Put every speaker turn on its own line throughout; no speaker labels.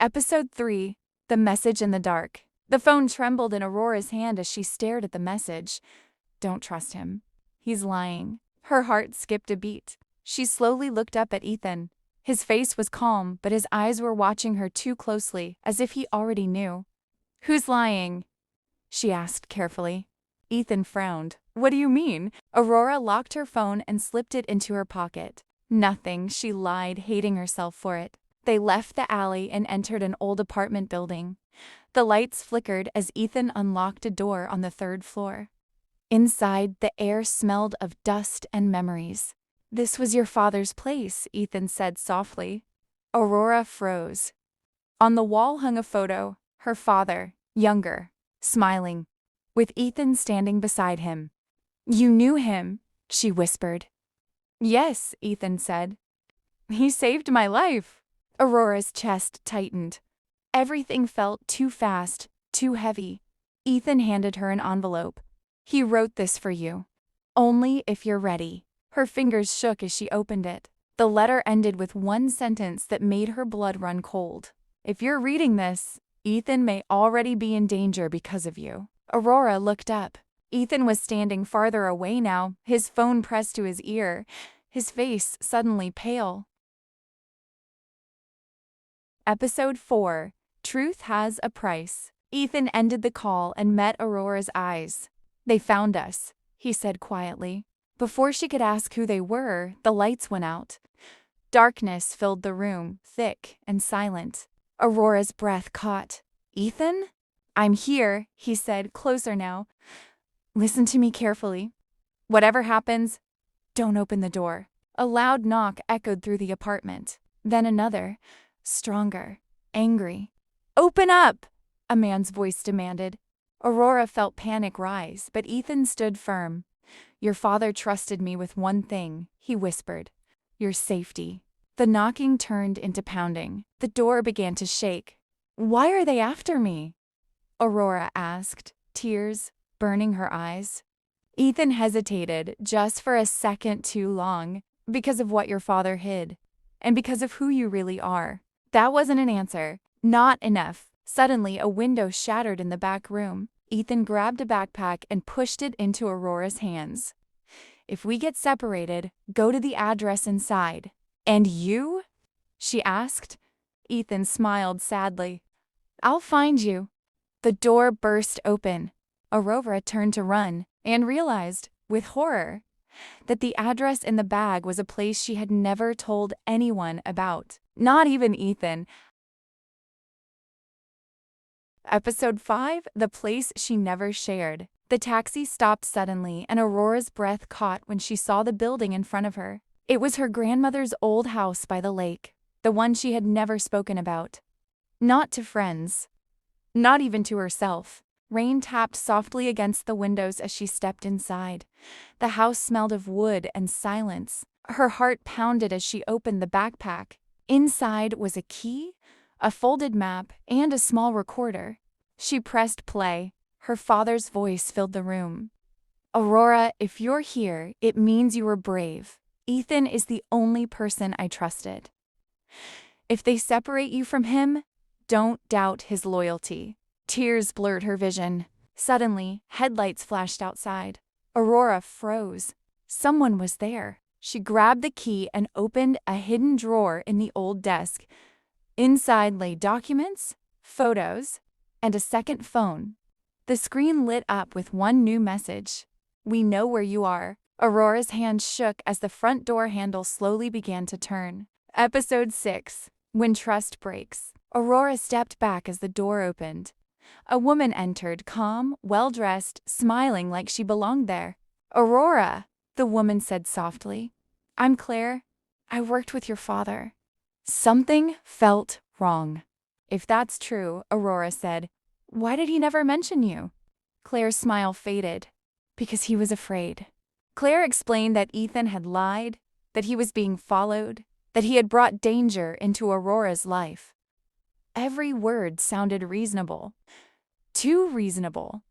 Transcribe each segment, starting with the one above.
Episode 3, The Message in the Dark. The phone trembled in Aurora's hand as she stared at the message. Don't trust him. He's lying. Her heart skipped a beat. She slowly looked up at Ethan. His face was calm, but his eyes were watching her too closely, as if he already knew. Who's lying? She asked carefully. Ethan frowned. What do you mean? Aurora locked her phone and slipped it into her pocket. Nothing, she lied, hating herself for it. They left the alley and entered an old apartment building. The lights flickered as Ethan unlocked a door on the 3rd floor. Inside, the air smelled of dust and memories. This was your father's place, Ethan said softly. Aurora froze. On the wall hung a photo, her father, younger, smiling, with Ethan standing beside him. You knew him, she whispered. Yes, Ethan said. He saved my life. Aurora's chest tightened. Everything felt too fast, too heavy. Ethan handed her an envelope. He wrote this for you. Only if you're ready. Her fingers shook as she opened it. The letter ended with one sentence that made her blood run cold. If you're reading this, Ethan may already be in danger because of you. Aurora looked up. Ethan was standing farther away now, his phone pressed to his ear, his face suddenly pale. Episode 4, Truth Has a Price. Ethan ended the call and met Aurora's eyes. They found us, he said quietly. Before she could ask who they were, the lights went out. Darkness filled the room, thick and silent. Aurora's breath caught. Ethan? I'm here, he said, closer now. Listen to me carefully. Whatever happens, don't open the door. A loud knock echoed through the apartment. Then another, stronger, angry. Open up! A man's voice demanded. Aurora felt panic rise, but Ethan stood firm. Your father trusted me with one thing, he whispered. Your safety. The knocking turned into pounding. The door began to shake. Why are they after me? Aurora asked, tears burning her eyes. Ethan hesitated just for a second too long, because of what your father hid, and because of who you really are. That wasn't an answer. Not enough. Suddenly, a window shattered in the back room. Ethan grabbed a backpack and pushed it into Aurora's hands. If we get separated, go to the address inside. And you? She asked. Ethan smiled sadly. I'll find you. The door burst open. Aurora turned to run and realized, with horror, that the address in the bag was a place she had never told anyone about, not even Ethan. Episode 5, The Place She Never Shared. The taxi stopped suddenly, and Aurora's breath caught when she saw the building in front of her. It was her grandmother's old house by the lake, the one she had never spoken about. Not to friends. Not even to herself. Rain tapped softly against the windows as she stepped inside. The house smelled of wood and silence. Her heart pounded as she opened the backpack. Inside was a key, a folded map, and a small recorder. She pressed play. Her father's voice filled the room. Aurora, if you're here, it means you were brave. Ethan is the only person I trusted. If they separate you from him, don't doubt his loyalty. Tears blurred her vision. Suddenly, headlights flashed outside. Aurora froze. Someone was there. She grabbed the key and opened a hidden drawer in the old desk. Inside lay documents, photos, and a second phone. The screen lit up with one new message. We know where you are. Aurora's hand shook as the front door handle slowly began to turn. Episode 6, When Trust Breaks. Aurora stepped back as the door opened. A woman entered, calm, well-dressed, smiling like she belonged there. Aurora, the woman said softly. I'm Claire. I worked with your father. Something felt wrong. If that's true, Aurora said, why did he never mention you? Claire's smile faded. Because he was afraid. Claire explained that Ethan had lied, that he was being followed, that he had brought danger into Aurora's life. Every word sounded reasonable. Too reasonable.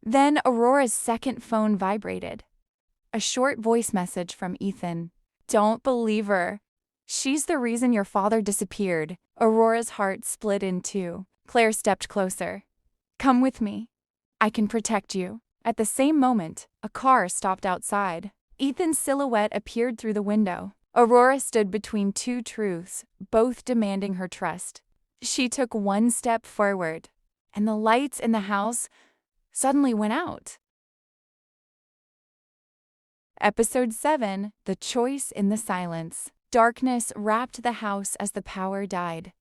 Then Aurora's second phone vibrated. A short voice message from Ethan. Don't believe her. She's the reason your father disappeared. Aurora's heart split in two. Claire stepped closer. Come with me. I can protect you. At the same moment, a car stopped outside. Ethan's silhouette appeared through the window. Aurora stood between two truths, both demanding her trust. She took one step forward, and the lights in the house suddenly went out. Episode 7, The Choice in the Silence. Darkness wrapped the house as the power died.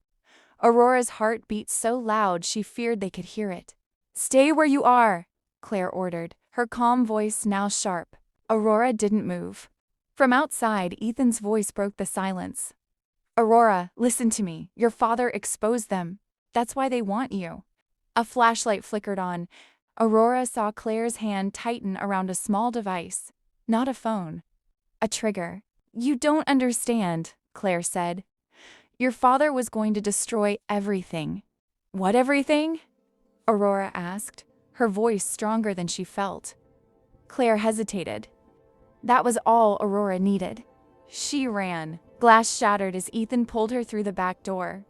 Aurora's heart beat so loud she feared they could hear it. Stay where you are, Claire ordered, her calm voice now sharp. Aurora didn't move. From outside, Ethan's voice broke the silence. Aurora, listen to me. Your father exposed them. That's why they want you. A flashlight flickered on. Aurora saw Claire's hand tighten around a small device. Not a phone. A trigger. You don't understand, Claire said. Your father was going to destroy everything. What everything? Aurora asked, her voice stronger than she felt. Claire hesitated. That was all Aurora needed. She ran. Glass shattered as Ethan pulled her through the back door.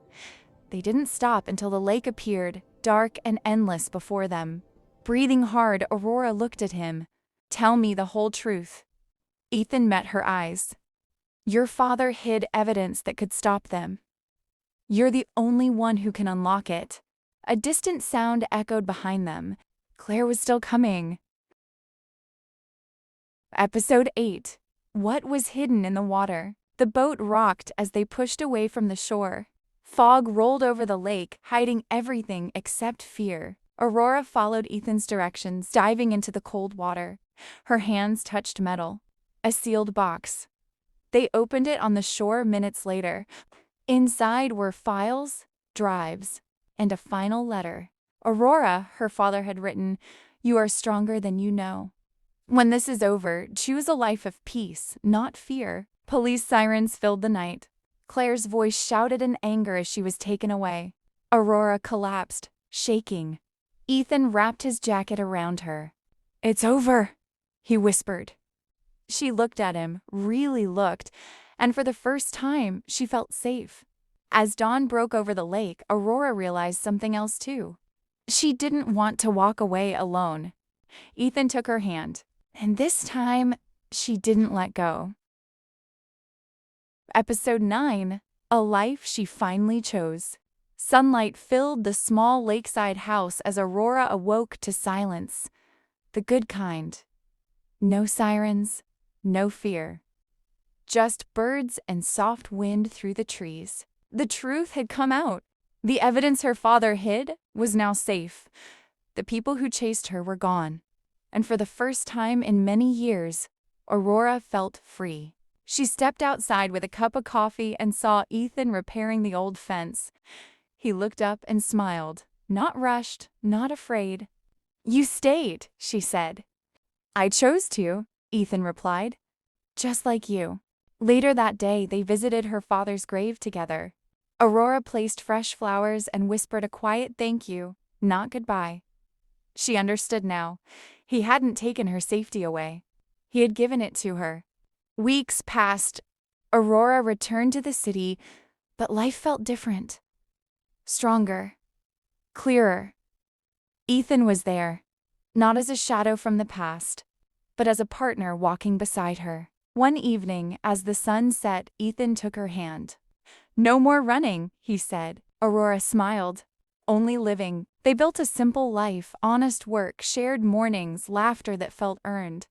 They didn't stop until the lake appeared, dark and endless before them. Breathing hard, Aurora looked at him. Tell me the whole truth. Ethan met her eyes. Your father hid evidence that could stop them. You're the only one who can unlock it. A distant sound echoed behind them. Claire was still coming. Episode 8. What was hidden in the water? The boat rocked as they pushed away from the shore. Fog rolled over the lake, hiding everything except fear. Aurora followed Ethan's directions, diving into the cold water. Her hands touched metal. A sealed box. They opened it on the shore minutes later. Inside were files, drives, and a final letter. Aurora, her father had written, You are stronger than you know. When this is over, choose a life of peace, not fear. Police sirens filled the night. Claire's voice shouted in anger as she was taken away. Aurora collapsed, shaking. Ethan wrapped his jacket around her. It's over, he whispered. She looked at him, really looked, and for the first time, she felt safe. As dawn broke over the lake, Aurora realized something else too. She didn't want to walk away alone. Ethan took her hand, and this time, she didn't let go. Episode 9, A Life She Finally Chose. Sunlight filled the small lakeside house as Aurora awoke to silence. The good kind. No sirens, no fear. Just birds and soft wind through the trees. The truth had come out. The evidence her father hid was now safe. The people who chased her were gone. And for the first time in many years, Aurora felt free. She stepped outside with a cup of coffee and saw Ethan repairing the old fence. He looked up and smiled, not rushed, not afraid. You stayed, she said. I chose to, Ethan replied. Just like you. Later that day, they visited her father's grave together. Aurora placed fresh flowers and whispered a quiet thank you, not goodbye. She understood now. He hadn't taken her safety away. He had given it to her. Weeks passed. Aurora returned to the city, but life felt different. Stronger. Clearer. Ethan was there, not as a shadow from the past, but as a partner walking beside her. One evening, as the sun set, Ethan took her hand. No more running, he said. Aurora smiled. Only living. They built a simple life, honest work, shared mornings, laughter that felt earned.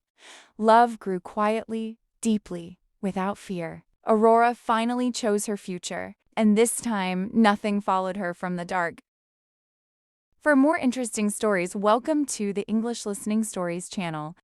Love grew quietly, deeply, without fear. Aurora finally chose her future, and this time, nothing followed her from the dark. For more interesting stories, welcome to the English Listening Stories channel.